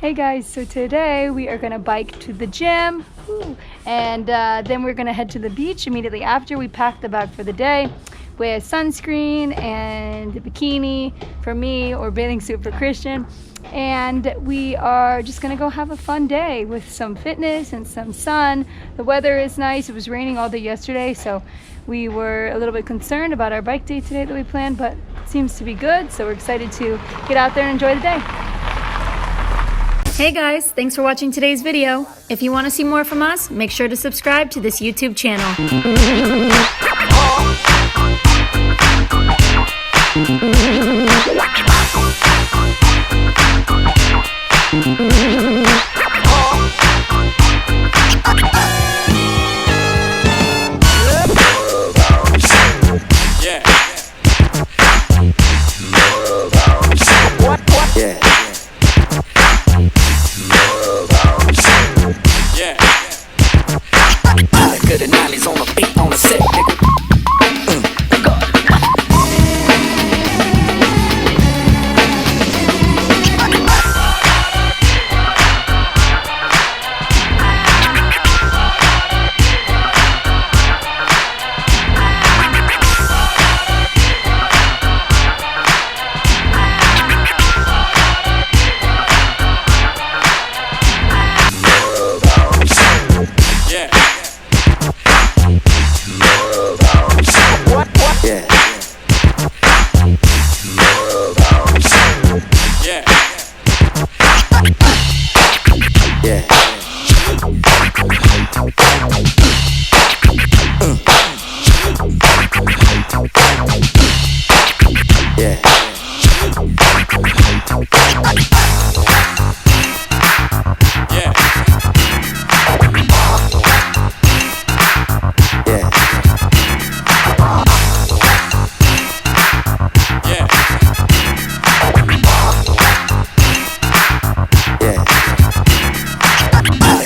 Hey guys, so today we are gonna bike to the gym, and then we're gonna head to the beach immediately after. We packed the bag for the day with sunscreen and a bikini for me, or bathing suit for Christian, and we are just gonna go have a fun day with some fitness and some sun. The weather is nice. It was raining all day yesterday, so we were a little bit concerned about our bike day today that we planned, but it seems to be good, so we're excited to get out there and enjoy the day. Hey guys, thanks for watching today's video. If you want to see more from us, make sure to subscribe to this YouTube channel. Good analysis on the beat, on the set, nigga.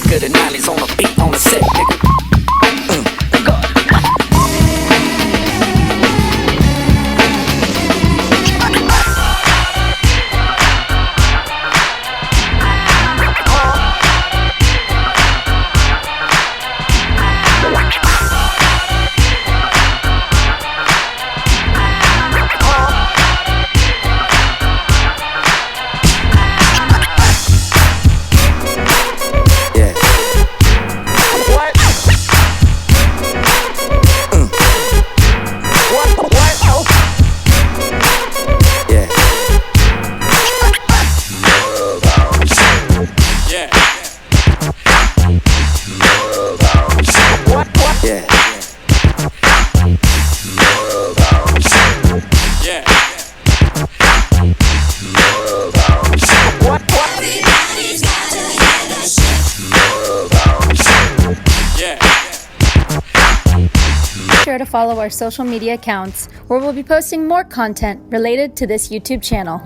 Good analysis on the beat, on the set, nigga. Be sure to follow our social media accounts, where we'll be posting more content related to this YouTube channel.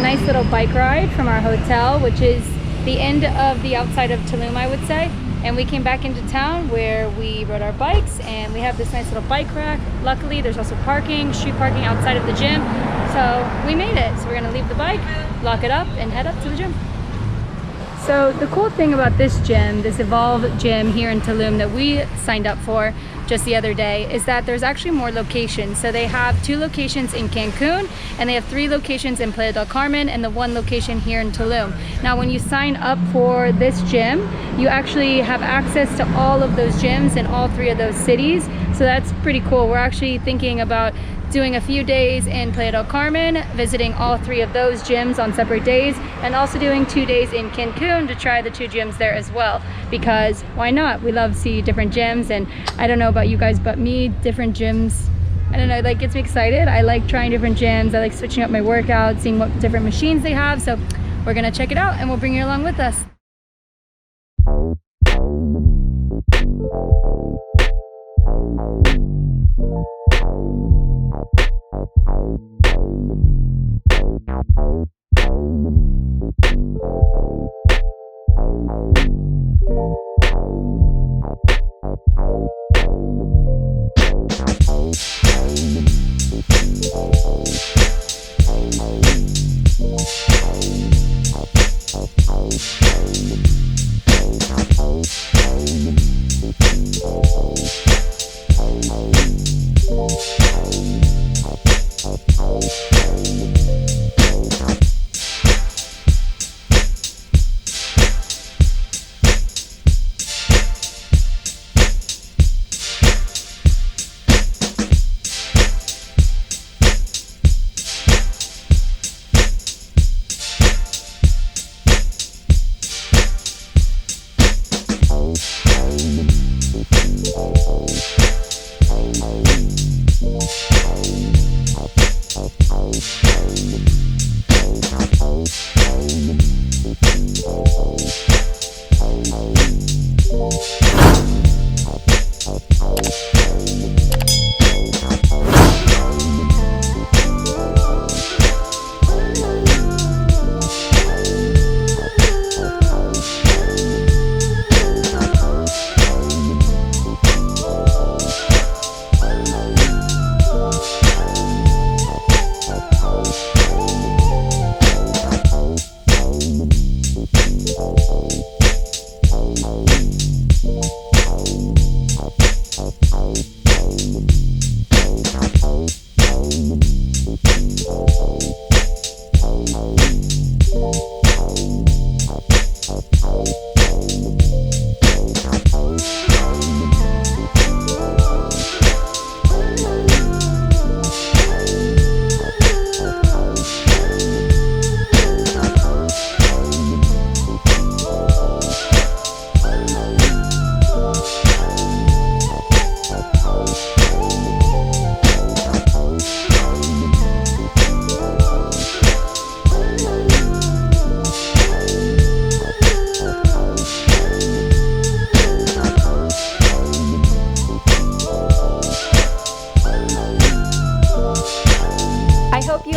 nice little bike ride from our hotel, which is the end of the outside of Tulum, I would say. And we came back into town where we rode our bikes, and we have this nice little bike rack. Luckily, there's also parking, street parking outside of the gym. So we made it. So we're gonna leave the bike, lock it up, and head up to the gym. So the cool thing about this gym, this Evolve gym here in Tulum that we signed up for just the other day, is that there's actually more locations. So they have 2 locations in Cancun, and they have 3 locations in Playa del Carmen, and the 1 location here in Tulum. Now when you sign up for this gym, you actually have access to all of those gyms in all 3 of those cities. So that's pretty cool. We're actually thinking about doing a few days in Playa del Carmen, visiting all 3 of those gyms on separate days, and also doing 2 days in Cancun to try the 2 gyms there as well, because why not? We love to see different gyms, and I don't know about you guys, but me, different gyms, I don't know, like, gets me excited. I like trying different gyms. I like switching up my workouts, seeing what different machines they have. So we're gonna check it out, and we'll bring you along with us.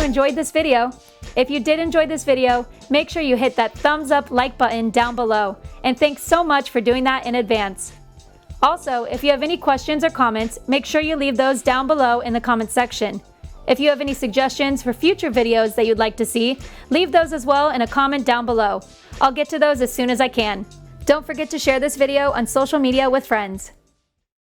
Enjoyed this video. If you did enjoy this video, make sure you hit that thumbs up like button down below, and thanks so much for doing that in advance. Also, if you have any questions or comments, make sure you leave those down below in the comment section. If you have any suggestions for future videos that you'd like to see, leave those as well in a comment down below. I'll get to those as soon as I can. Don't forget to share this video on social media with friends.